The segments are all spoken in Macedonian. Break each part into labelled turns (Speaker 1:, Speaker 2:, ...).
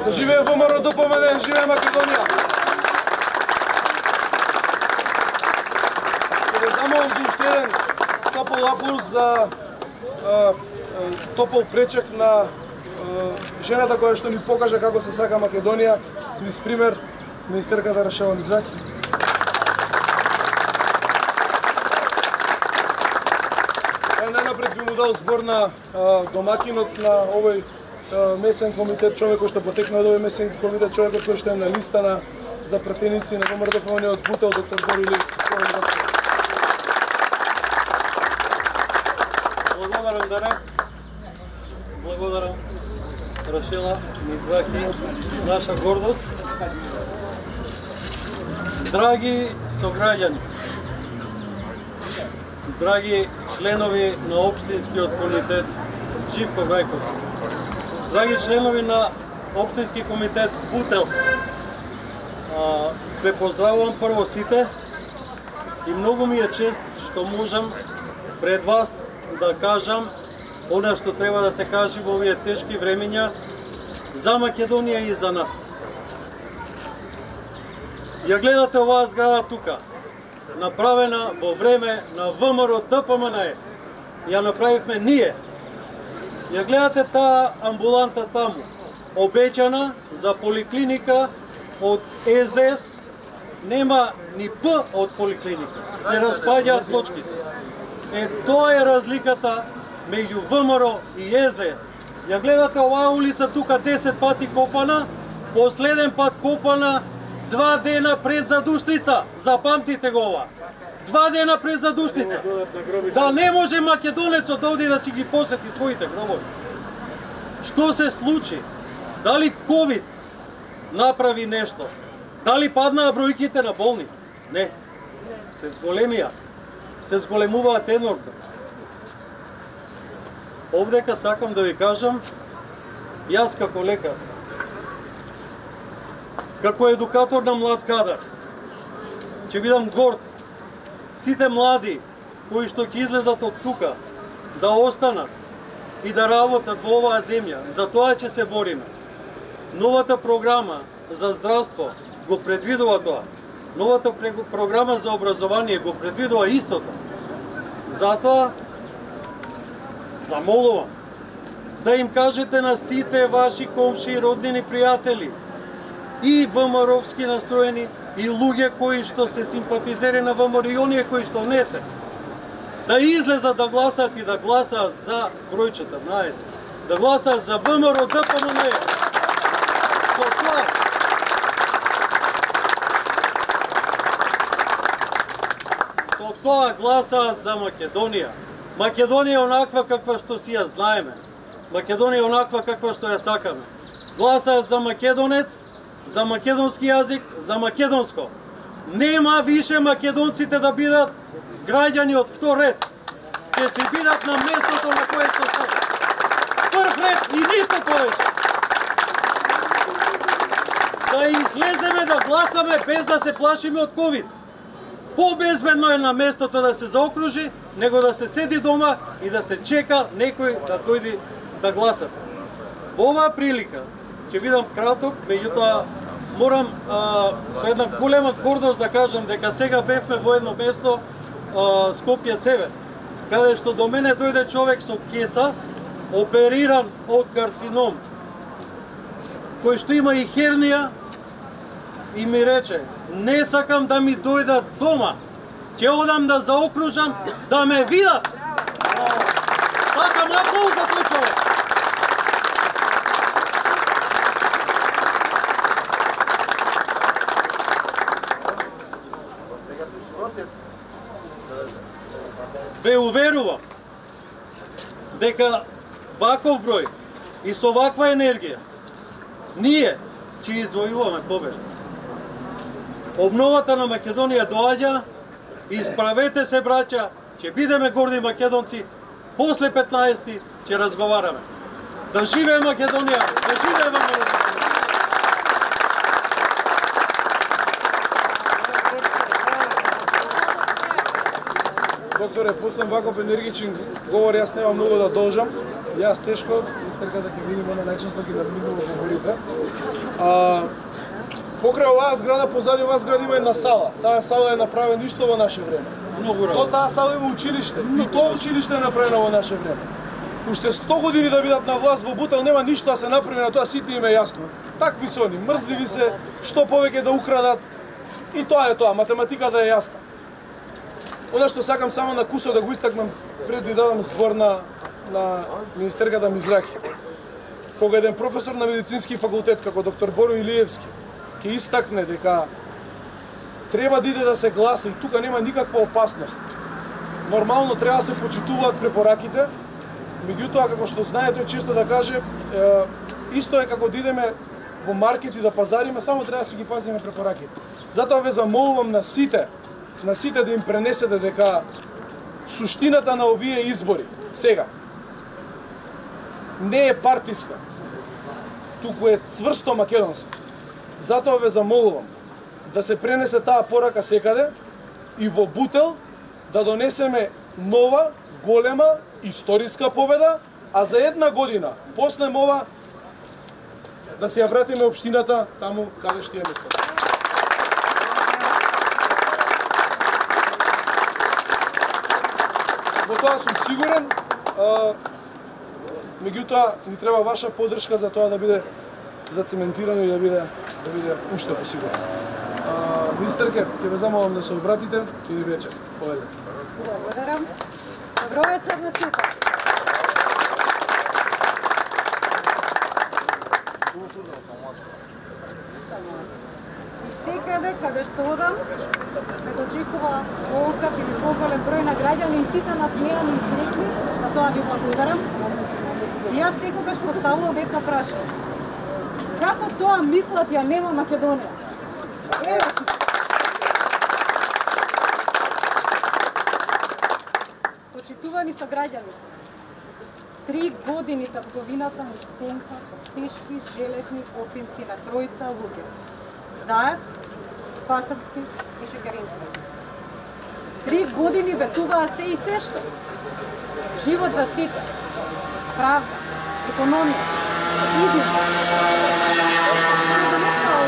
Speaker 1: Да живее ВМРО, ДПМН, живее Македонија! Ќе ве замолам за уште еден топол аплауз за топол пречек на жената која што ни покажа како се сака Македонија, низ пример министерката Рашава Мизраќи. Најнапред би му дал збор на домакинот на овој месен комитет, човекот што потекна од овој месен комитет, човекот кој што е на листа за пратеници на ВМРО ДПМН од Бутел, доктор Боро Илевски.
Speaker 2: Благодарам, Даре. Благодарам, Рашела Мизраќи, наша гордост. Драги сограѓани, драги членови на Општинскиот комитет Живко Врајковски, драги членови на Општински комитет Бутел, ве поздравувам прво сите и многу ми е чест што можам пред вас да кажам она што треба да се каже во овие тешки времења за Македонија и за нас. Ја гледате оваа зграда тука, направена во време на ВМРО ДПМН, ја направивме ние. Ја гледате таа амбуланта таму, обеќана за поликлиника од СДС, нема ни П од поликлиника, се распаѓаат точките. Тоа е разликата меѓу ВМРО и СДС. Ја гледате оваа улица тука 10 пати копана, последен пат копана 2 дена пред Задушница, запамтите го ова. 2 дена пред Задушница. Да не може македонецот овде да си ги посети своите гробови. Што се случи? Дали ковид направи нешто? Дали паднаа бројките на болни? Не. Се зголемија. Се зголемуваат енормно. Овдека сакам да ви кажам, јас како лекар, како едукатор на млад кадар, ќе бидам горд сите млади кои што ќе излезат од тука да останат и да работат во оваа земја. За тоа ќе се бориме. Новата програма за здравство го предвидува тоа. Новата програма за образование го предвидува истото. Затоа замолувам да им кажете на сите ваши комши, роднини, пријатели и ВМРО-вски настроени и луѓе кои што се симпатизери на ВМРО и оние кои што не се, да излезат да гласат и да гласаат за број 14, да гласаат за ВМРО ДПМН. Со тоа гласаат за Македонија. Македонија онаква каква што си ја знаеме. Македонија онаква каква што ја сакаме. Гласаат за македонец, за македонски јазик, за македонско. Нема више македонците да бидат граѓани од втор ред. Ќе си бидат на местото на кое што се. Прв ред и ништо повеќе. Да излеземе да гласаме без да се плашиме од ковид. Побезбедно е на местото да се заокружи, него да се седи дома и да се чека некој да дојде да гласа. Во оваа прилика ќе бидам краток, меѓутоа морам со една голема гордост да кажам дека сега бевме во едно место Скопје Север, каде што до мене дојде човек со кеса, опериран од карцином, кој што има и хернија, и ми рече: не сакам да ми дојдат дома, ќе одам да заокружам, да ме видат. Сакам аплауз за тој човек. Ве уверувам дека ваков број и со ваква енергија ние ќе извојуваме победа. Обновата на Македонија доаѓа, исправете се, браќа, ќе бидеме горди македонци, после 15 ќе разговараме. Да живее Македонија, да живее ВМРО!
Speaker 1: Докторе, пуснам ваков енергичен говор, јас немам многу да должам. Јас тешко, министерката ќе видиме на најчесто ќе надминува говорите. Покрај оваа зграда, позади оваа зграда има една сала. Таа сала е направена исто во наше време.
Speaker 2: Многу
Speaker 1: То таа сала има училиште. И тоа училиште е направено во наше време. Уште 100 години да бидат на власт во Бутел, нема ништо да се направи на тоа, сите им е јасно. Такви се они, мрзливи се, што повеќе да украдат. И тоа е тоа, математиката е јасна. Она што сакам само на кусо да го истакнам пред да дадам збор на министерката Мизраки. Кога еден професор на медицински факултет како доктор Боро Илиевски ќе истакне дека треба да иде да се гласа и тука нема никаква опасност. Нормално треба да се почитуваат препораките, меѓутоа како што знае тој често да каже, исто е како да идеме во маркет и да пазариме, само треба да си ги пазиме препораките. Затоа ве замолувам на сите да им пренесете дека суштината на овие избори сега не е партиска, туку е цврсто македонска. Затоа ве замолувам да се пренесе таа порака секаде и во Бутел да донесеме нова, голема, историска победа, а за една година, после ова, да се ја вратиме општината таму каде што е место. Во тоа сум сигурен, меѓутоа ни треба ваша поддршка за тоа да биде зацементирано и да биде уште посигурно. Министерке, ќе ве замолам да се обратите и ни биде чест. Поведете.
Speaker 3: Благодарам. Добро вечер на сите. Секаде каде што одам, ме дочекува оваков или поголем број на граѓани и сите насмеани и среќни, за тоа ви благодарам. И јас секогаш поставувам едно прашање. Како тоа мислат ја нема Македонија? Ево. Почитувани сограѓани, 3 години татковината ми стенка тешки железни опинци на тројца луѓе. Заев, Спасовски и Шекерински. 3 години ветуваа се и се што. Живот за сите. Правда, економија, бизнес.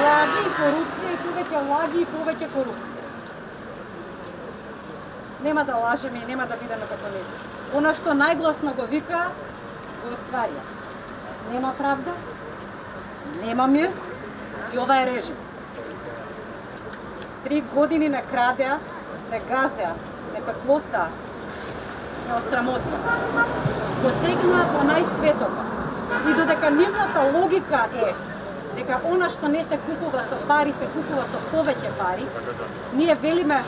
Speaker 3: Лаги и корупција и повеќе лаги и повеќе корупција. Нема да лажеме и нема да бидеме како него. Она што најгласно го вика, го остварија. Нема правда, нема мир и ова е режим. 3 години не крадеа, не газеа, не пеплоса, не острамотија. Го сегнаа по најсветото. И додека нивната логика е дека она што не се купува со пари, се купува со повеќе пари, ние велиме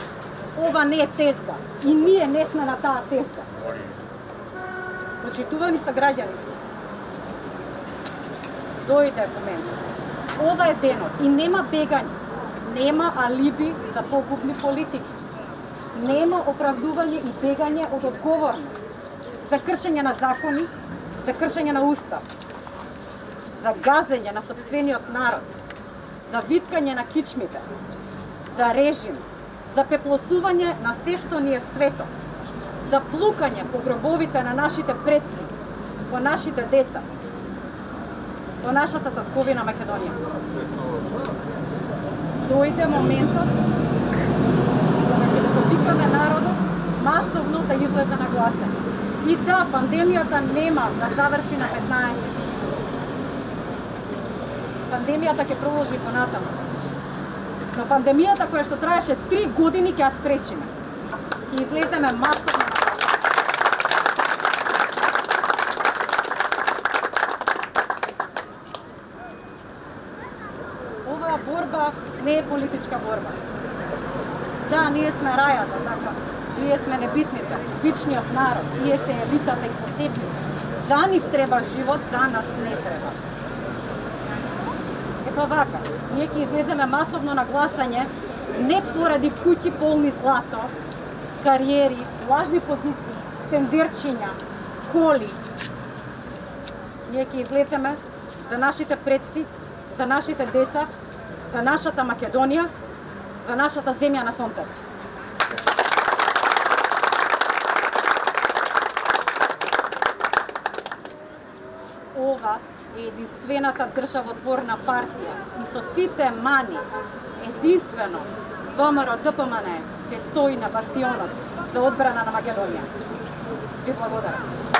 Speaker 3: ова не е тезга и ние не сме на таа тезга. Почитувани са граѓани. Дојде момент. Ова е денот и нема бегање, нема алиби за погубни политики. Нема оправдување и бегање од одговорност за кршење на закони, за кршење на устав, за газење на сопствениот народ, за виткање на кичмите, за режим, за пеплосување на се што ни е свето, за плукање по гробовите на нашите предци, по нашите деца, по нашата татковина Македонија. Дојде моментот да повикаме народот масовно да излезе на гласање. И да, пандемијата нема да заврши на 15. Пандемијата ќе продолжи понатаму. Но пандемијата која што траеше 3 години ќе ја спречиме. И излеземе масовно на оваа борба не е политичка борба. Да, ние сме рајата, така. Ние сме небитните, бичниот народ, ние се елитата и посебните. За нив треба живот, за нас не треба. Епа вака, ние ќе излеземе масовно на гласање не поради куќи полни злато, кариери, лажни позиции, тендерчиња, коли. Ние ќе излеземе за нашите предци, за нашите деца, за нашата Македонија, за нашата земја на сонцето. Ова држава е единствената државотворна партија и со сите мани единствено ВМРО ДПМН ќе стои на бастионот за одбрана на Македонија. Ви благодарам.